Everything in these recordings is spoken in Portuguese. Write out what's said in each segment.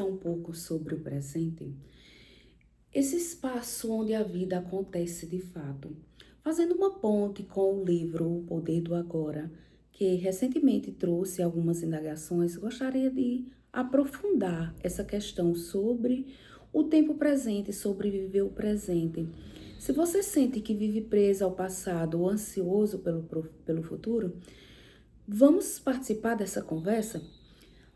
um pouco sobre o presente, esse espaço onde a vida acontece de fato, fazendo uma ponte com o livro O Poder do Agora, que recentemente trouxe algumas indagações, gostaria de aprofundar essa questão sobre o tempo presente, sobre viver o presente. Se você sente que vive presa ao passado ou ansioso pelo futuro, vamos participar dessa conversa?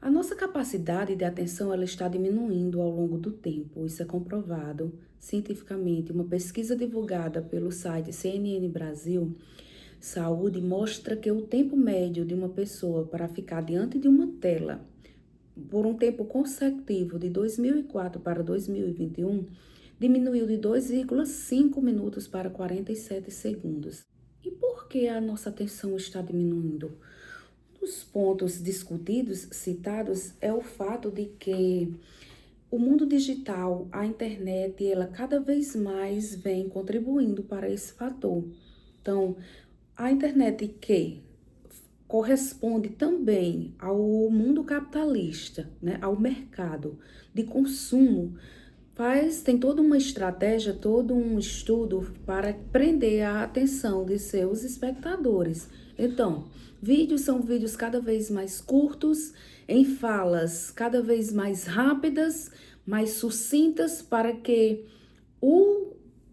A nossa capacidade de atenção ela está diminuindo ao longo do tempo, isso é comprovado cientificamente. Uma pesquisa divulgada pelo site CNN Brasil Saúde mostra que o tempo médio de uma pessoa para ficar diante de uma tela por um tempo consecutivo de 2004 para 2021 diminuiu de 2,5 minutos para 47 segundos. E por que a nossa atenção está diminuindo? Os pontos discutidos, citados, é o fato de que o mundo digital, a internet, ela cada vez mais vem contribuindo para esse fator. Então, a internet que corresponde também ao mundo capitalista, né, ao mercado de consumo, tem toda uma estratégia, todo um estudo para prender a atenção de seus espectadores. Então, vídeos são vídeos cada vez mais curtos, em falas cada vez mais rápidas, mais sucintas, para que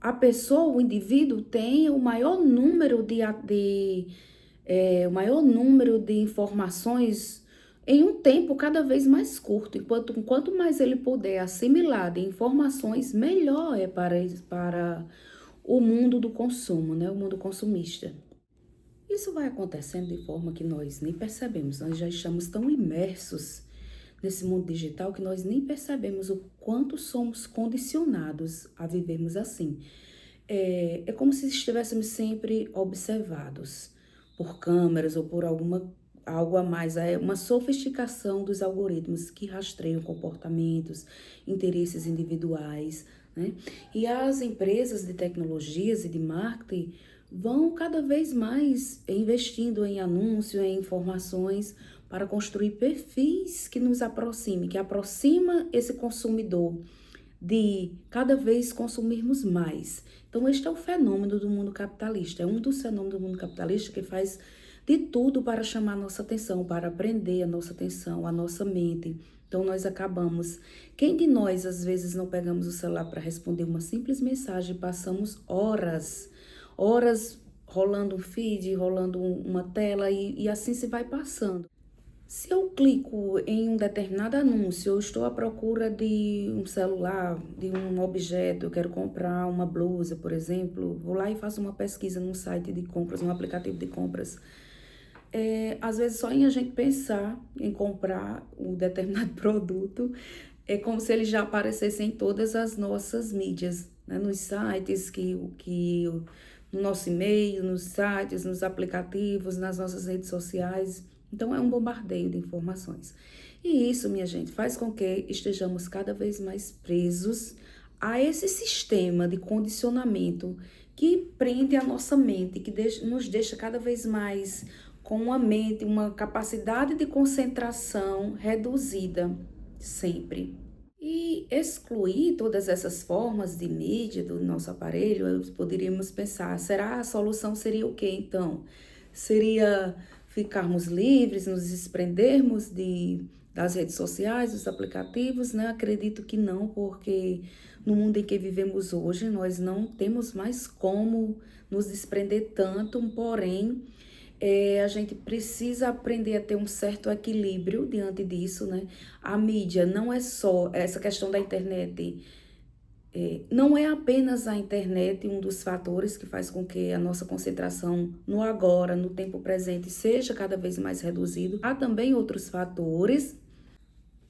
a pessoa, o indivíduo, tenha o maior número de informações em um tempo cada vez mais curto. E quanto mais ele puder assimilar de informações, melhor é para o mundo do consumo, né? O mundo consumista. Isso vai acontecendo de forma que nós nem percebemos. Nós já estamos tão imersos nesse mundo digital que nós nem percebemos o quanto somos condicionados a vivermos assim. É como se estivéssemos sempre observados por câmeras ou por algo a mais. É uma sofisticação dos algoritmos que rastreiam comportamentos, interesses individuais, né? E as empresas de tecnologias e de marketing vão cada vez mais investindo em anúncio, em informações para construir perfis que nos aproxime, que aproxima esse consumidor de cada vez consumirmos mais. Então, este é o fenômeno do mundo capitalista, é um dos fenômenos do mundo capitalista que faz de tudo para chamar a nossa atenção, para prender a nossa atenção, a nossa mente. Então, nós acabamos. Quem de nós, às vezes, não pegamos o celular para responder uma simples mensagem, passamos horas rolando um feed, rolando uma tela e assim se vai passando. Se eu clico em um determinado anúncio, eu estou à procura de um celular, de um objeto, eu quero comprar uma blusa, por exemplo, vou lá e faço uma pesquisa num site de compras, num aplicativo de compras. Às vezes, só em a gente pensar em comprar um determinado produto, é como se ele já aparecesse em todas as nossas mídias, né? Nos sites, no nosso e-mail, nos sites, nos aplicativos, nas nossas redes sociais. Então, é um bombardeio de informações. E isso, minha gente, faz com que estejamos cada vez mais presos a esse sistema de condicionamento que prende a nossa mente, que nos deixa cada vez mais com uma mente, uma capacidade de concentração reduzida, sempre. E excluir todas essas formas de mídia do nosso aparelho, poderíamos pensar, a solução seria o quê então? Seria ficarmos livres, nos desprendermos das redes sociais, dos aplicativos, né? Acredito que não, porque no mundo em que vivemos hoje, nós não temos mais como nos desprender tanto, porém, a gente precisa aprender a ter um certo equilíbrio diante disso, né? A mídia não é só essa questão da internet. Não é apenas a internet um dos fatores que faz com que a nossa concentração no agora, no tempo presente, seja cada vez mais reduzido. Há também outros fatores,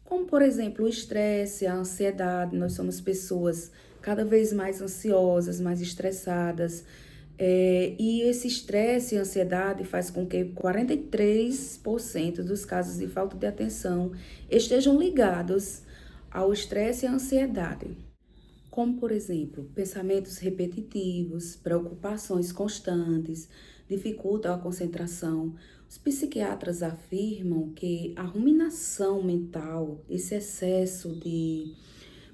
como por exemplo o estresse, a ansiedade. Nós somos pessoas cada vez mais ansiosas, mais estressadas. E esse estresse e ansiedade faz com que 43% dos casos de falta de atenção estejam ligados ao estresse e à ansiedade. como, por exemplo, pensamentos repetitivos, preocupações constantes, dificultam a concentração. Os psiquiatras afirmam que a ruminação mental, esse excesso de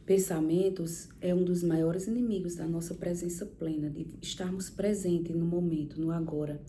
pensamentos, é um dos maiores inimigos da nossa presença plena, de estarmos presentes no momento, no agora.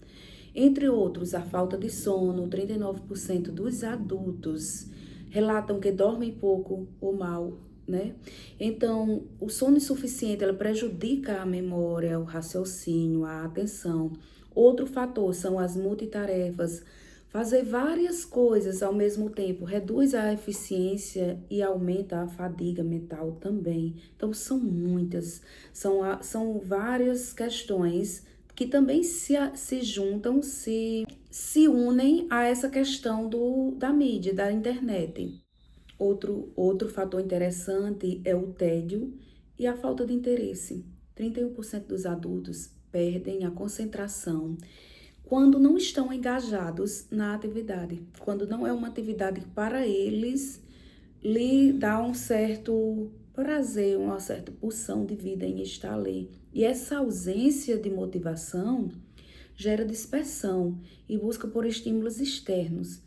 Entre outros, a falta de sono. 39% dos adultos relatam que dormem pouco ou mal, né? Então, o sono insuficiente, ela prejudica a memória, o raciocínio, a atenção. Outro fator são as multitarefas. Fazer várias coisas ao mesmo tempo reduz a eficiência e aumenta a fadiga mental também. Então, são muitas, são várias questões que também se juntam, se unem a essa questão da mídia, da internet. Outro fator interessante é o tédio e a falta de interesse. 31% dos adultos perdem a concentração quando não estão engajados na atividade, quando não é uma atividade que para eles lhe dá um certo prazer, uma certa pulsão de vida em estar ali. E essa ausência de motivação gera dispersão e busca por estímulos externos.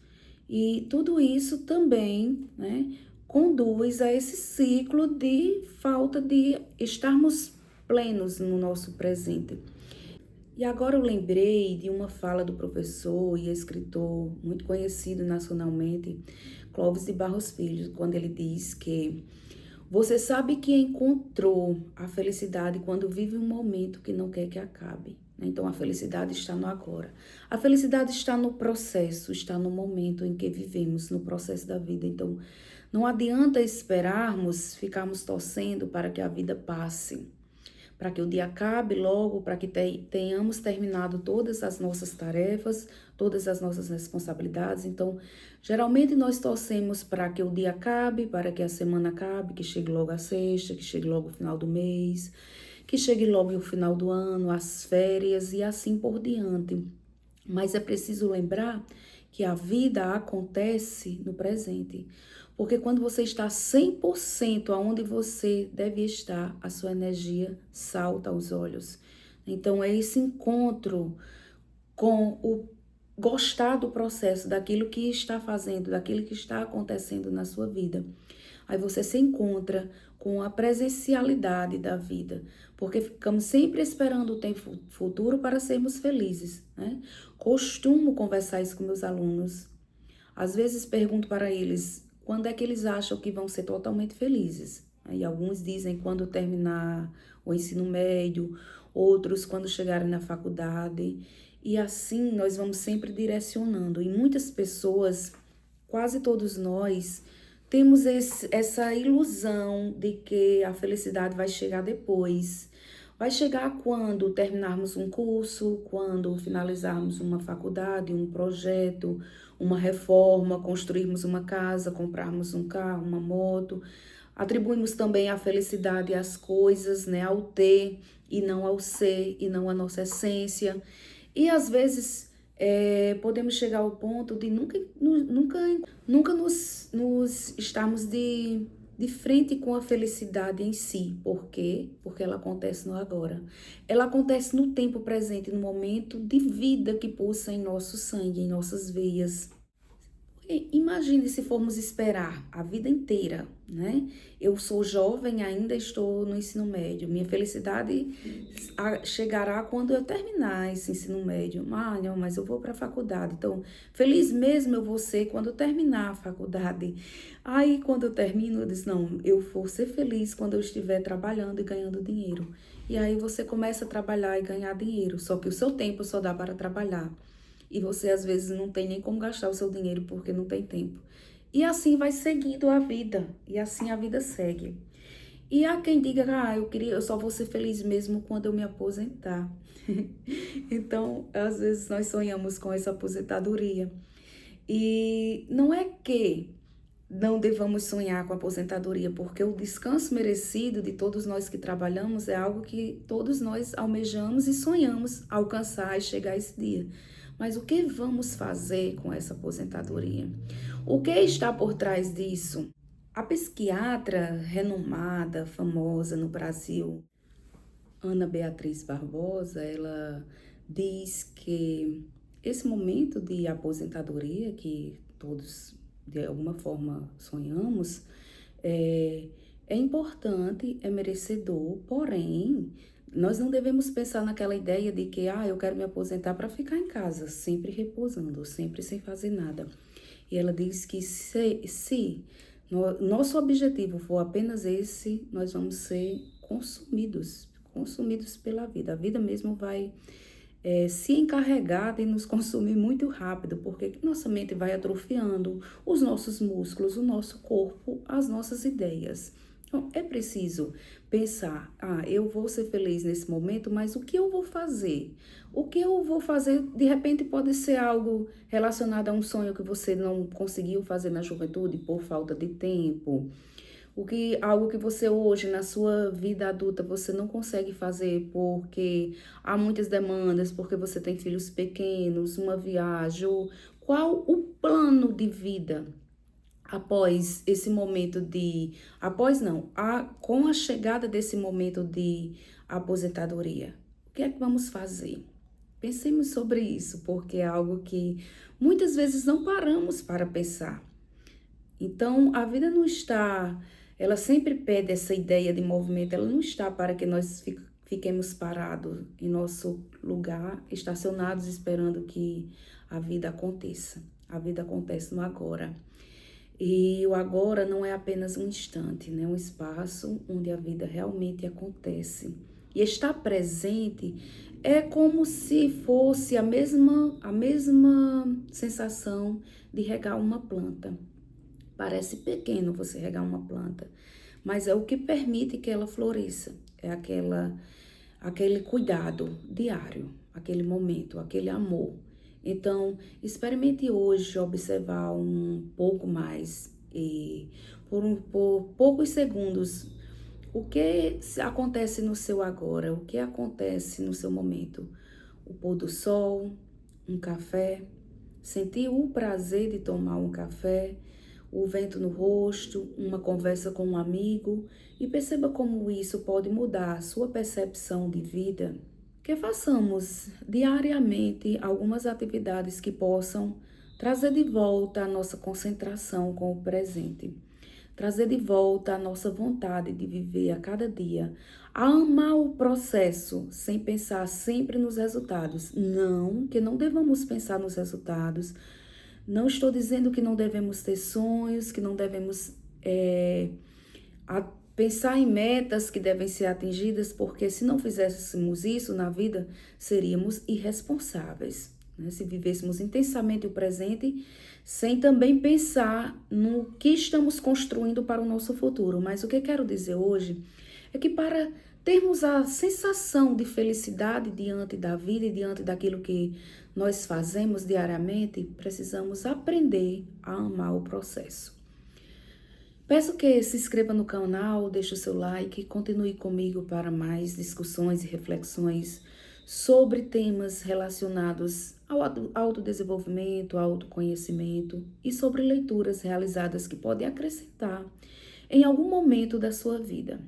E tudo isso também, né, conduz a esse ciclo de falta de estarmos plenos no nosso presente. E agora eu lembrei de uma fala do professor e escritor muito conhecido nacionalmente, Clóvis de Barros Filho, quando ele diz que você sabe que encontrou a felicidade quando vive um momento que não quer que acabe. Então, a felicidade está no agora. A felicidade está no processo, está no momento em que vivemos, no processo da vida. Então, não adianta esperarmos, ficarmos torcendo para que a vida passe, para que o dia acabe logo, para que tenhamos terminado todas as nossas tarefas, todas as nossas responsabilidades. Então, geralmente nós torcemos para que o dia acabe, para que a semana acabe, que chegue logo a sexta, que chegue logo o final do mês, que chegue logo o final do ano, as férias e assim por diante. Mas é preciso lembrar que a vida acontece no presente. Porque quando você está 100% aonde você deve estar, a sua energia salta aos olhos. Então, é esse encontro com o gostar do processo, daquilo que está fazendo, daquilo que está acontecendo na sua vida. Aí você se encontra com a presencialidade da vida, porque ficamos sempre esperando o tempo futuro para sermos felizes, né? Costumo conversar isso com meus alunos. Às vezes pergunto para eles quando é que eles acham que vão ser totalmente felizes. Aí alguns dizem quando terminar o ensino médio, outros quando chegarem na faculdade. E assim nós vamos sempre direcionando. E muitas pessoas, quase todos nós, temos essa ilusão de que a felicidade vai chegar depois. Vai chegar quando terminarmos um curso, quando finalizarmos uma faculdade, um projeto, uma reforma, construirmos uma casa, comprarmos um carro, uma moto. Atribuímos também a felicidade às coisas, né, ao ter e não ao ser, e não à nossa essência. E às vezes podemos chegar ao ponto de nunca nos estarmos de frente com a felicidade em si. Por quê? Porque ela acontece no agora. Ela acontece no tempo presente, no momento de vida que pulsa em nosso sangue, em nossas veias. Imagine se formos esperar a vida inteira, né? Eu sou jovem, ainda estou no ensino médio. Minha felicidade chegará quando eu terminar esse ensino médio. Ah, não, mas eu vou para a faculdade. Então, feliz mesmo eu vou ser quando eu terminar a faculdade. Aí, quando eu termino, eu disse, não, eu vou ser feliz quando eu estiver trabalhando e ganhando dinheiro. E aí você começa a trabalhar e ganhar dinheiro, só que o seu tempo só dá para trabalhar. E você, às vezes, não tem nem como gastar o seu dinheiro porque não tem tempo. E assim vai seguindo a vida. E assim a vida segue. E há quem diga, eu só vou ser feliz mesmo quando eu me aposentar. Então, às vezes, nós sonhamos com essa aposentadoria. E não é que não devamos sonhar com a aposentadoria, porque o descanso merecido de todos nós que trabalhamos é algo que todos nós almejamos e sonhamos alcançar e chegar a esse dia. Mas o que vamos fazer com essa aposentadoria? O que está por trás disso? A psiquiatra renomada, famosa no Brasil, Ana Beatriz Barbosa, ela diz que esse momento de aposentadoria que todos de alguma forma sonhamos é, é importante, é merecedor, porém, nós não devemos pensar naquela ideia de que, eu quero me aposentar para ficar em casa, sempre repousando, sempre sem fazer nada. E ela diz que se nosso objetivo for apenas esse, nós vamos ser consumidos pela vida. A vida mesmo vai se encarregar de nos consumir muito rápido, porque nossa mente vai atrofiando os nossos músculos, o nosso corpo, as nossas ideias. Então, é preciso pensar, eu vou ser feliz nesse momento, mas o que eu vou fazer? O que eu vou fazer, de repente, pode ser algo relacionado a um sonho que você não conseguiu fazer na juventude por falta de tempo. Algo que você hoje, na sua vida adulta, você não consegue fazer porque há muitas demandas, porque você tem filhos pequenos, uma viagem. Qual o plano de vida após esse momento de... Após não, com a chegada desse momento de aposentadoria? O que é que vamos fazer? Pensemos sobre isso, porque é algo que muitas vezes não paramos para pensar. Então, a vida não está, ela sempre pede essa ideia de movimento, ela não está para que nós fiquemos parados em nosso lugar, estacionados, esperando que a vida aconteça. A vida acontece no agora. E o agora não é apenas um instante, né? Um espaço onde a vida realmente acontece. E estar presente é como se fosse a mesma sensação de regar uma planta. Parece pequeno você regar uma planta, mas é o que permite que ela floresça. É aquele cuidado diário, aquele momento, aquele amor. Então, experimente hoje observar um pouco mais e por poucos segundos o que acontece no seu agora, o que acontece no seu momento. O pôr do sol, um café, sentir o prazer de tomar um café, o vento no rosto, uma conversa com um amigo, e perceba como isso pode mudar a sua percepção de vida. Que façamos diariamente algumas atividades que possam trazer de volta a nossa concentração com o presente, trazer de volta a nossa vontade de viver a cada dia, a amar o processo sem pensar sempre nos resultados. Não, que não devamos pensar nos resultados. Não estou dizendo que não devemos ter sonhos, que não devemos pensar em metas que devem ser atingidas, porque se não fizéssemos isso na vida, seríamos irresponsáveis, né? Se vivêssemos intensamente o presente, sem também pensar no que estamos construindo para o nosso futuro. Mas o que eu quero dizer hoje é que para termos a sensação de felicidade diante da vida e diante daquilo que nós fazemos diariamente, precisamos aprender a amar o processo. Peço que se inscreva no canal, deixe o seu like e continue comigo para mais discussões e reflexões sobre temas relacionados ao autodesenvolvimento, ao autoconhecimento e sobre leituras realizadas que podem acrescentar em algum momento da sua vida.